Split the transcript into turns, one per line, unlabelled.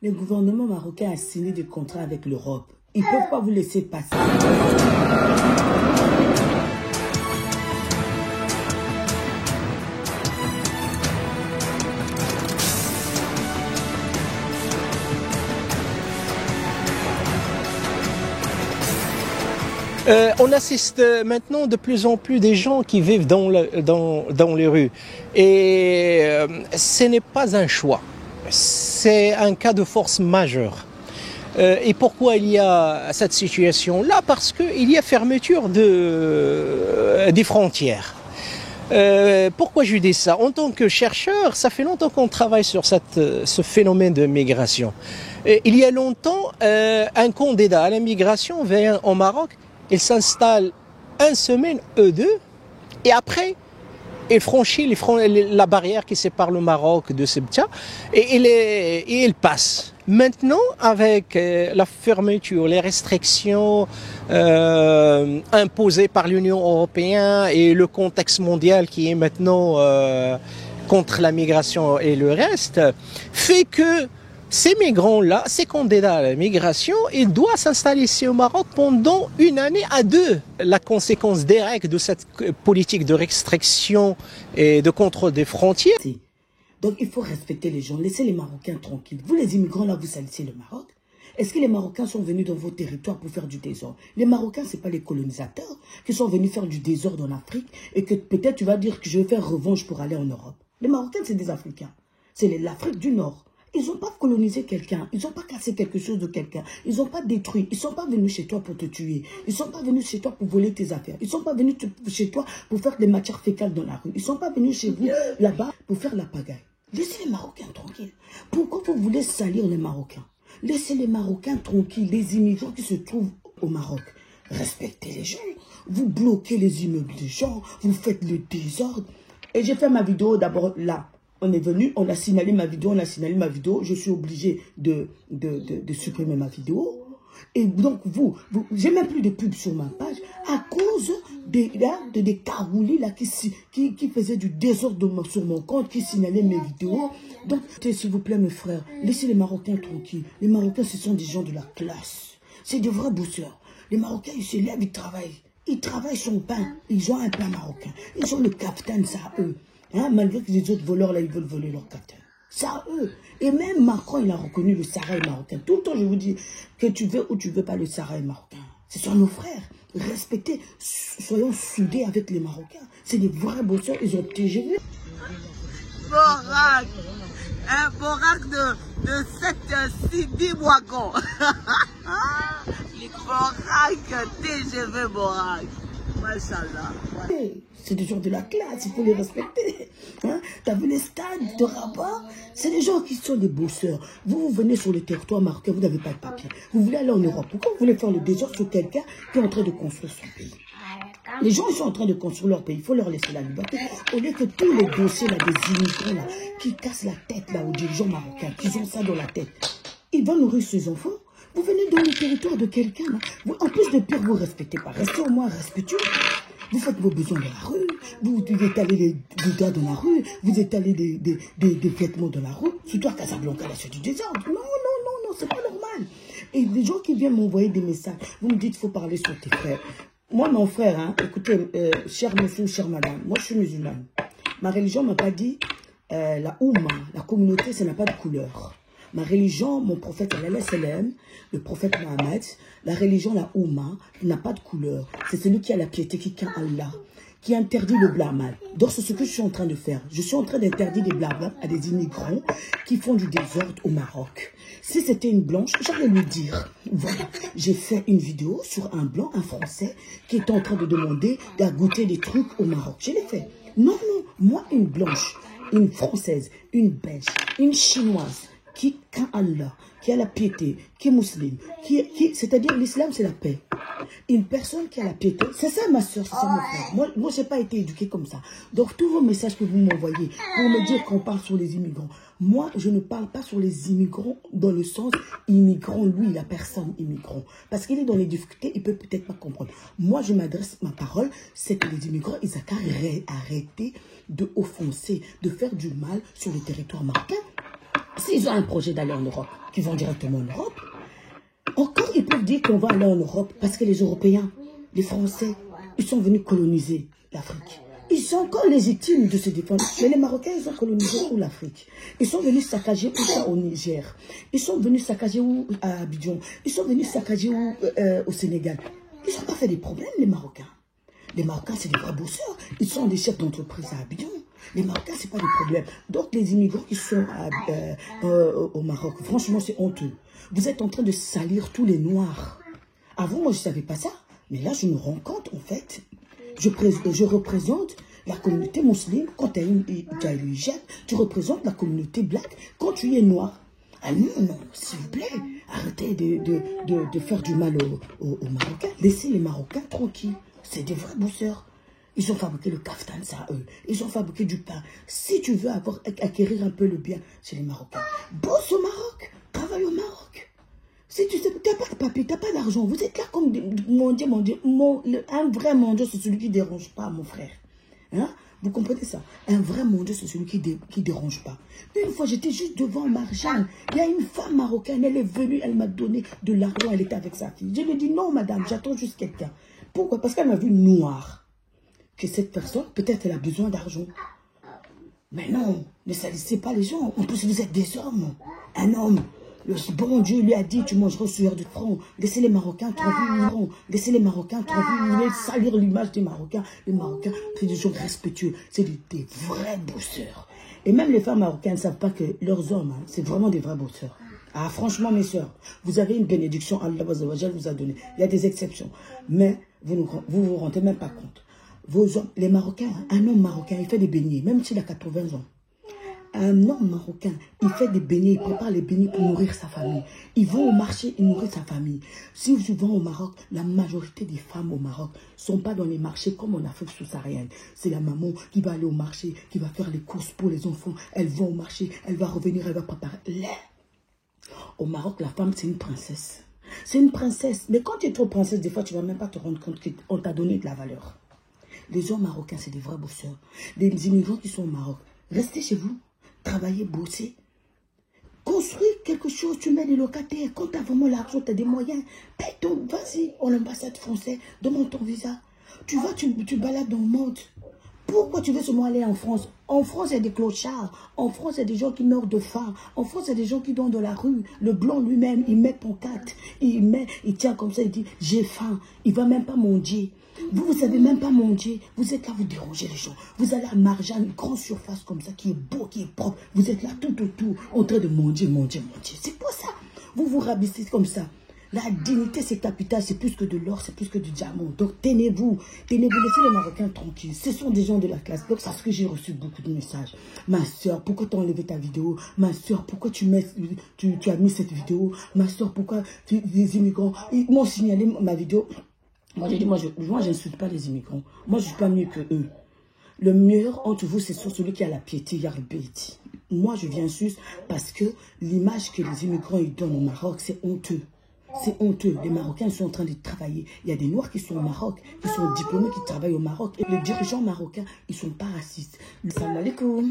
Le gouvernement marocain a signé des contrats avec l'Europe. Ils ne peuvent pas vous laisser passer.
On assiste maintenant de plus en plus des gens qui vivent dans les rues. Et ce n'est pas un choix. C'est un cas de force majeure. Et pourquoi il y a cette situation-là? Parce qu'il y a fermeture des frontières. Pourquoi je dis ça? En tant que chercheur, ça fait longtemps qu'on travaille sur ce phénomène de migration. Il y a longtemps, un candidat à la migration vient au Maroc. Il s'installe une semaine, deux, et après, il franchit la barrière qui sépare le Maroc de Ceuta, et il passe. Maintenant, avec la fermeture, les restrictions imposées par l'Union européenne et le contexte mondial qui est maintenant contre la migration et le reste, fait que ces migrants-là, ces candidats à la migration, ils doivent s'installer ici au Maroc pendant une année à deux. La conséquence directe de cette politique de restriction et de contrôle des frontières.
Donc il faut respecter les gens, laissez les Marocains tranquilles. Vous les immigrants là, vous salissez le Maroc. Est-ce que les Marocains sont venus dans vos territoires pour faire du désordre? Les Marocains, ce n'est pas les colonisateurs qui sont venus faire du désordre en Afrique et que peut-être tu vas dire que je vais faire revanche pour aller en Europe. Les Marocains, c'est des Africains. C'est l'Afrique du Nord. Ils n'ont pas colonisé quelqu'un, ils n'ont pas cassé quelque chose de quelqu'un, ils n'ont pas détruit, ils ne sont pas venus chez toi pour te tuer, ils ne sont pas venus chez toi pour voler tes affaires, ils ne sont pas venus chez toi pour faire des matières fécales dans la rue, ils ne sont pas venus chez vous là-bas pour faire la pagaille. Laissez les Marocains tranquilles. Pourquoi vous voulez salir les Marocains? Laissez les Marocains tranquilles, les immigrants qui se trouvent au Maroc. Respectez les gens, vous bloquez les immeubles des gens, vous faites le désordre. Et j'ai fait ma vidéo d'abord là. On est venu, on a signalé ma vidéo, je suis obligé de supprimer ma vidéo. Et donc j'ai même plus de pub sur ma page à cause des caroulis là qui faisaient du désordre sur mon compte, qui signalaient mes vidéos. Donc, s'il vous plaît mes frères, laissez les Marocains tranquilles. Les Marocains, ce sont des gens de la classe. C'est des vrais bosseurs. Les Marocains, ils se lèvent, ils travaillent. Ils travaillent son pain. Ils ont un pain marocain. Ils ont le caftan, ça à eux. Hein, malgré que les autres voleurs, là, ils veulent voler leur caftan. Ça à eux. Et même Macron, il a reconnu le Sahara marocain. Tout le temps, je vous dis, que tu veux ou tu veux pas le Sahara marocain. Ce sont nos frères. Respectez, soyons soudés avec les Marocains. C'est des vrais bosseurs, ils ont TGV.
Borac, un Borac de 7-10 wagons. Borac, TGV Borac. Machallah.
C'est des gens de la classe, il faut les respecter. Hein? Tu as vu les stades de Rabat? C'est des gens qui sont des bosseurs. Vous venez sur le territoire marocain, vous n'avez pas de papier. Vous voulez aller en Europe. Pourquoi vous voulez faire le désordre sur quelqu'un qui est en train de construire son pays? Les gens, ils sont en train de construire leur pays. Il faut leur laisser la liberté. Au lieu que tous les dossiers là, des immigrants là, qui cassent la tête là, aux dirigeants marocains, qui ont ça dans la tête, ils vont nourrir ces enfants. Vous venez dans le territoire de quelqu'un. En plus de pire, vous ne respectez pas. Restez au moins respectueux. Vous faites vos besoins dans la rue. Vous étalez des gars dans la rue. Vous étalez des vêtements dans la rue. Surtout à Casablanca, là, c'est du désordre. Non, c'est pas normal. Et des gens qui viennent m'envoyer des messages, vous me dites qu'il faut parler sur tes frères. Moi, mon frère, hein, écoutez, cher monsieur, chère madame, moi je suis musulmane. Ma religion m'a pas dit, la Oumma, la communauté, ça n'a pas de couleur. Ma religion, mon prophète, le prophète Mohammed, la religion, la Oumma, n'a pas de couleur. C'est celui qui a la piété, qui craint Allah, qui interdit le blâme. Donc c'est ce que je suis en train de faire. Je suis en train d'interdire des blâmes à des immigrants qui font du désordre au Maroc. Si c'était une blanche, j'allais lui dire, voilà, j'ai fait une vidéo sur un blanc, un français, qui est en train de demander de goûter des trucs au Maroc. Je l'ai fait. Non, moi une blanche, une française, une belge, une chinoise, qui craint Allah, qui a la piété, qui est musulmane, c'est-à-dire l'islam c'est la paix. Une personne qui a la piété, c'est ça ma soeur, c'est ça mon frère. Moi je n'ai pas été éduqué comme ça. Donc tous vos messages que vous m'envoyez pour me dire qu'on parle sur les immigrants, moi je ne parle pas sur les immigrants dans le sens immigrant, lui la personne immigrant. Parce qu'il est dans les difficultés, il peut peut-être pas comprendre. Moi je m'adresse, ma parole, c'est que les immigrants, ils ont qu'à arrêter de offenser, de faire du mal sur le territoire marocain. S'ils ont un projet d'aller en Europe, qu'ils vont directement en Europe, encore ils peuvent dire qu'on va aller en Europe parce que les Européens, les Français, ils sont venus coloniser l'Afrique. Ils sont encore légitimes de se défendre. Mais les Marocains, ils ont colonisé où l'Afrique? Ils sont venus saccager où ça au Niger? Ils sont venus saccager où à Abidjan? Ils sont venus saccager où au Sénégal? Ils n'ont pas fait des problèmes, les Marocains. Les Marocains, c'est des vrais bosseurs. Ils sont des chefs d'entreprise à Abidjan. Les Marocains, ce n'est pas des problèmes. Donc, les immigrants qui sont au Maroc, franchement, c'est honteux. Vous êtes en train de salir tous les Noirs. Avant, moi, je ne savais pas ça. Mais là, je me rends compte, en fait, je représente la communauté musulmane. Quand tu as le hijab, tu représentes la communauté black. Quand tu es noir, ah non, non, s'il vous plaît, arrêtez de faire du mal aux Marocains. Laissez les Marocains tranquilles. C'est des vrais bosseurs. Ils ont fabriqué le kaftan, ça, eux. Ils ont fabriqué du pain. Si tu veux acquérir un peu le bien, c'est les Marocains. Bosse au Maroc. Travaille au Maroc. Si tu sais, tu n'as pas de papier, tu n'as pas d'argent. Vous êtes là comme mon Dieu, un vrai mendiant, c'est celui qui ne dérange pas, mon frère. Hein? Vous comprenez ça? Un vrai mendiant, c'est celui qui ne dérange pas. Une fois, j'étais juste devant Marjane. Il y a une femme marocaine, elle est venue, elle m'a donné de l'argent, elle était avec sa fille. Je lui ai dit, non, madame, j'attends juste quelqu'un. Pourquoi? Parce qu'elle m'a vu noire. Que cette personne, peut-être elle a besoin d'argent. Mais non, ne salissez pas les gens. En plus, vous êtes des hommes. Un homme. Le bon Dieu lui a dit, tu mangeras sur de front. Laissez les Marocains tranquilles. Laissez les Marocains tranquilles. Salir l'image des Marocains. Les Marocains, c'est des gens respectueux. C'est des vrais bosseurs. Et même les femmes marocaines ne savent pas que leurs hommes, hein, c'est vraiment des vrais bosseurs. Ah, franchement, mes soeurs, vous avez une bénédiction, Allah vous a donné. Il y a des exceptions. Mais vous ne vous rendez même pas compte. Vos hommes, les Marocains, un homme marocain, il fait des beignets, même s'il a 80 ans. Un homme marocain, il fait des beignets, il prépare les beignets pour nourrir sa famille. Ils vont au marché, ils nourrissent sa famille. Si vous vont au Maroc, la majorité des femmes au Maroc ne sont pas dans les marchés comme en Afrique subsaharienne. C'est la maman qui va aller au marché, qui va faire les courses pour les enfants. Elle va au marché, elle va revenir, elle va préparer. Au Maroc, la femme, c'est une princesse. C'est une princesse. Mais quand tu es trop princesse, des fois, tu ne vas même pas te rendre compte qu'on t'a donné de la valeur. Les hommes marocains, c'est des vrais bosseurs. Les immigrants qui sont au Maroc, restez chez vous, travaillez, bossez. Construis quelque chose, tu mets des locataires. Quand tu as vraiment l'argent, tu as des moyens. Paye ton, vas-y, à l'ambassade française, demande ton visa. Tu vas, tu balades dans le monde. Pourquoi tu veux seulement aller en France? En France, il y a des clochards. En France, il y a des gens qui meurent de faim. En France, il y a des gens qui dorment dans la rue. Le blanc lui-même, il met pancarte. Il tient comme ça, il dit, j'ai faim. Il ne va même pas mendier. Vous ne savez même pas mendier. Vous êtes là, vous dérangez les gens. Vous allez à Marjane, une grande surface comme ça, qui est beau, qui est propre. Vous êtes là tout autour, en train de mendier. C'est quoi ça? Vous vous rabaissez comme ça. La dignité, c'est capital, c'est plus que de l'or, c'est plus que du diamant. Donc, tenez-vous, laissez les Marocains tranquilles. Ce sont des gens de la classe. Donc, c'est parce que j'ai reçu beaucoup de messages. Ma soeur, pourquoi tu as enlevé ta vidéo? Ma soeur, pourquoi tu as mis cette vidéo? Ma soeur, pourquoi les immigrants, ils m'ont signalé ma vidéo. Moi, j'ai dit, moi, je n'insulte pas les immigrants. Moi, je ne suis pas mieux que eux. Le meilleur entre vous, c'est celui qui a la piété, Yarbeti. Moi, je viens juste parce que l'image que les immigrants ils donnent au Maroc, c'est honteux. C'est honteux. Les Marocains sont en train de travailler. Il y a des Noirs qui sont au Maroc, qui sont diplômés, qui travaillent au Maroc. Et les dirigeants marocains, ils ne sont pas racistes. Salam alaikum.